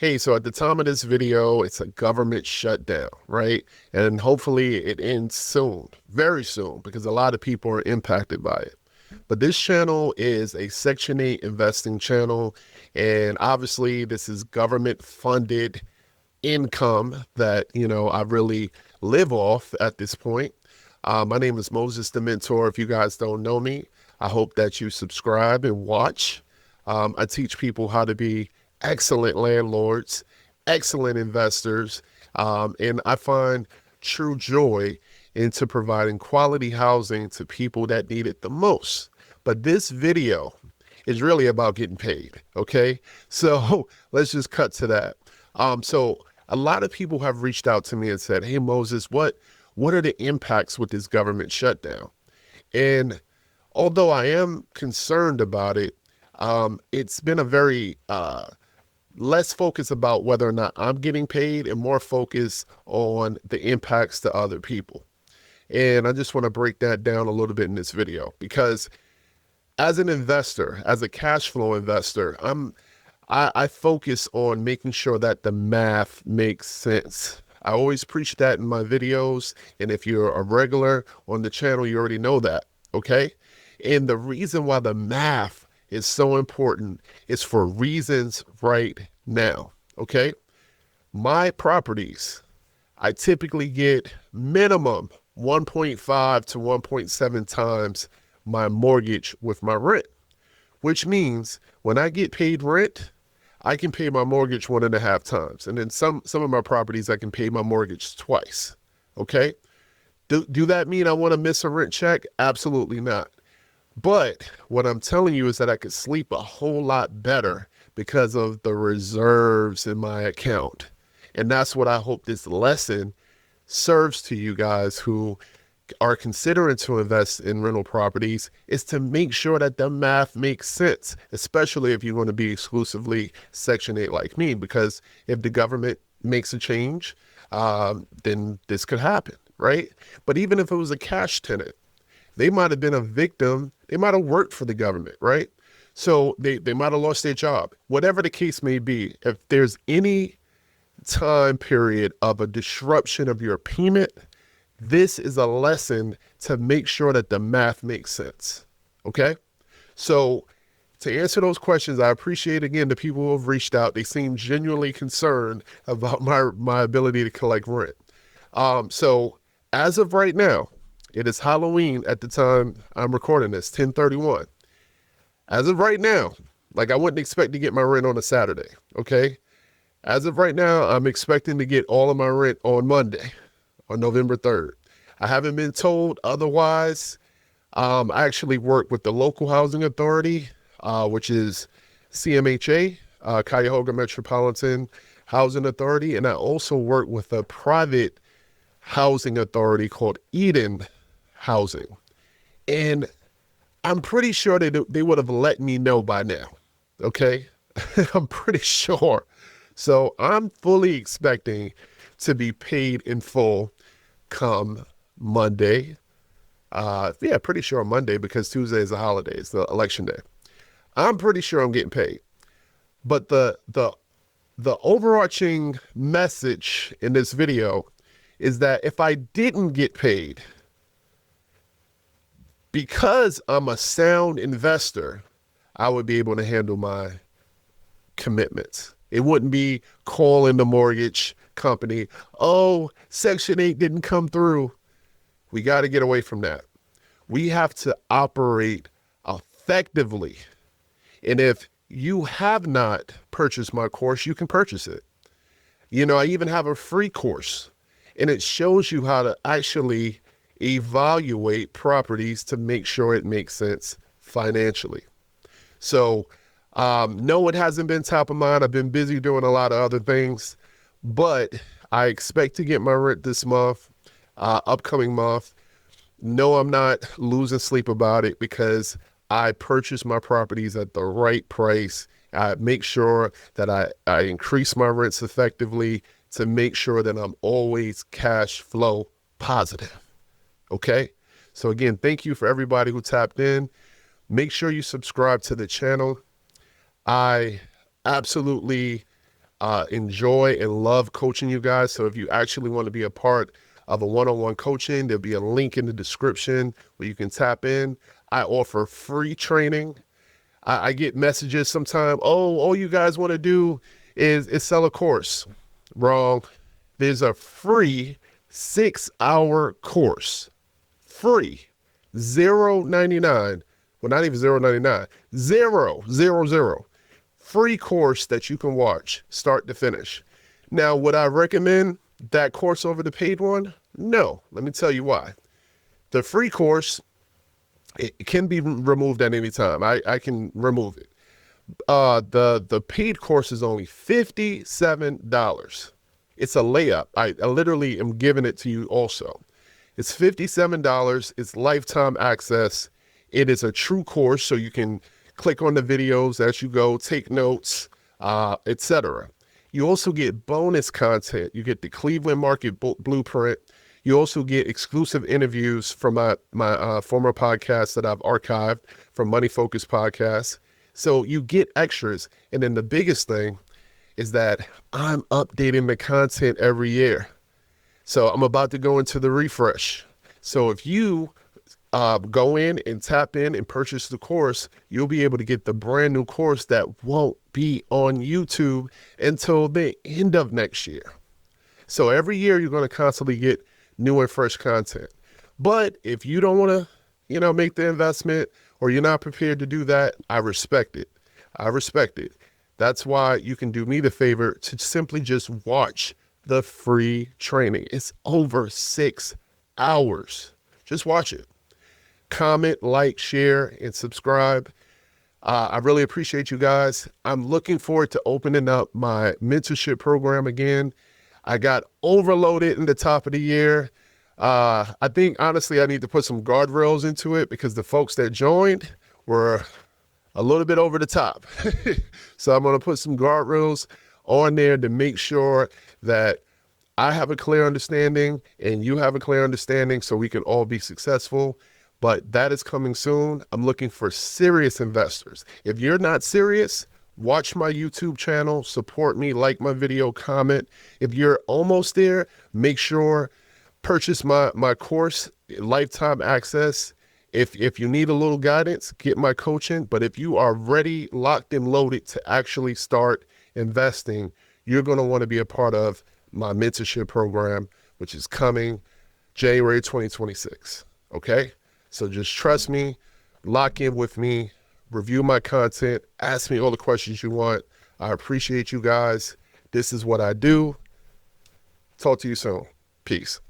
Hey, so at the time of this video, it's a government shutdown, right? And hopefully it ends soon, very soon, because a lot of people are impacted by it. But this channel is a Section 8 investing channel. And obviously this is government funded income that, I really live off at this point. My name is Moses the Mentor. If you guys don't know me, I hope that you subscribe and watch. I teach people how to be excellent landlords, excellent investors, and I find true joy into providing quality housing to people that need it the most. But this video is really about getting paid, okay? So let's just cut to that. So a lot of people have reached out to me and said, hey, Moses, what are the impacts with this government shutdown? And although I am concerned about it, it's been a very less focus about whether or not I'm getting paid and more focus on the impacts to other people. And I just want to break that down a little bit in this video because as an investor, as a cash flow investor, I focus on making sure that the math makes sense. I always preach that in my videos. And if you're a regular on the channel, you already know that. Okay. And the reason why the math is so important is for reasons right now. Okay. My properties, I typically get minimum 1.5 to 1.7 times my mortgage with my rent, which means when I get paid rent, I can pay my mortgage 1.5 times. And then some of my properties, I can pay my mortgage twice. Okay. Do that mean I want to miss a rent check? Absolutely not. But what I'm telling you is that I could sleep a whole lot better because of the reserves in my account. And that's what I hope this lesson serves to you guys who are considering to invest in rental properties, is to make sure that the math makes sense, especially if you want to be exclusively Section 8 like me, because if the government makes a change, then this could happen, right? But even if it was a cash tenant, they might have been a victim. They might have worked for the government, right? So they might have lost their job. Whatever the case may be, if there's any time period of a disruption of your payment, this is a lesson to make sure that the math makes sense, okay? So to answer those questions, I appreciate, again, the people who have reached out. They seem genuinely concerned about my ability to collect rent. So as of right now, it is Halloween at the time I'm recording this, 10/31. As of right now, like I wouldn't expect to get my rent on a Saturday, okay? As of right now, I'm expecting to get all of my rent on Monday, on November 3rd. I haven't been told otherwise. I actually work with the local housing authority, which is CMHA, Cuyahoga Metropolitan Housing Authority, and I also work with a private housing authority called Eden Housing. And I'm pretty sure they would have let me know by now. Okay. I'm pretty sure. So I'm fully expecting to be paid in full come Monday. Yeah, pretty sure Monday because Tuesday is a holiday. It's the election day. I'm pretty sure I'm getting paid. But the overarching message in this video is that if I didn't get paid, because I'm a sound investor, I would be able to handle my commitments. It wouldn't be calling the mortgage company, oh, Section 8 didn't come through. We got to get away from that. We have to operate effectively. And if you have not purchased my course, you can purchase it. I even have a free course, and it shows you how to actually evaluate properties to make sure it makes sense financially. So, no, it hasn't been top of mind. I've been busy doing a lot of other things, but I expect to get my rent this month, upcoming month. No, I'm not losing sleep about it because I purchase my properties at the right price. I make sure that I increase my rents effectively to make sure that I'm always cash flow positive. Okay. So again, thank you for everybody who tapped in. Make sure you subscribe to the channel. I absolutely enjoy and love coaching you guys. So if you actually want to be a part of a one-on-one coaching, there'll be a link in the description where you can tap in. I offer free training. I get messages sometimes, oh, all you guys want to do is sell a course. Wrong. There's a free 6-hour course. Free. $0.99. Well, not even $0.99. $0.00. Free course that you can watch start to finish. Now, would I recommend that course over the paid one? No. Let me tell you why. The free course, it can be removed at any time. I can remove it. The paid course is only $57. It's a layup. I literally am giving it to you also. It's $57. It's lifetime access. It is a true course, so you can click on the videos as you go, take notes, etc. You also get bonus content. You get the Cleveland Market Blueprint. You also get exclusive interviews from my former podcasts that I've archived from Money Focus Podcasts. So you get extras. And then the biggest thing is that I'm updating the content every year. So I'm about to go into the refresh. So if you go in and tap in and purchase the course, you'll be able to get the brand new course that won't be on YouTube until the end of next year. So every year you're going to constantly get new and fresh content. But if you don't want to, make the investment, or you're not prepared to do that, I respect it. I respect it. That's why you can do me the favor to simply just watch the free training. It's over 6 hours. Just watch it. Comment, like, share, and subscribe. I really appreciate you guys. I'm looking forward to opening up my mentorship program again. I got overloaded in the top of the year. I think, honestly, I need to put some guardrails into it because the folks that joined were a little bit over the top. So I'm going to put some guardrails on there to make sure that I have a clear understanding and you have a clear understanding so we can all be successful. But that is coming soon. I'm looking for serious investors. If you're not serious, watch my YouTube channel, support me, like my video, comment. If you're almost there, make sure purchase my course, lifetime access. If you need a little guidance, get my coaching. But if you are ready, locked and loaded to actually start investing, you're going to want to be a part of my mentorship program, which is coming January 2026. Okay? So just trust me, lock in with me, review my content, ask me all the questions you want. I appreciate you guys. This is what I do. Talk to you soon. Peace.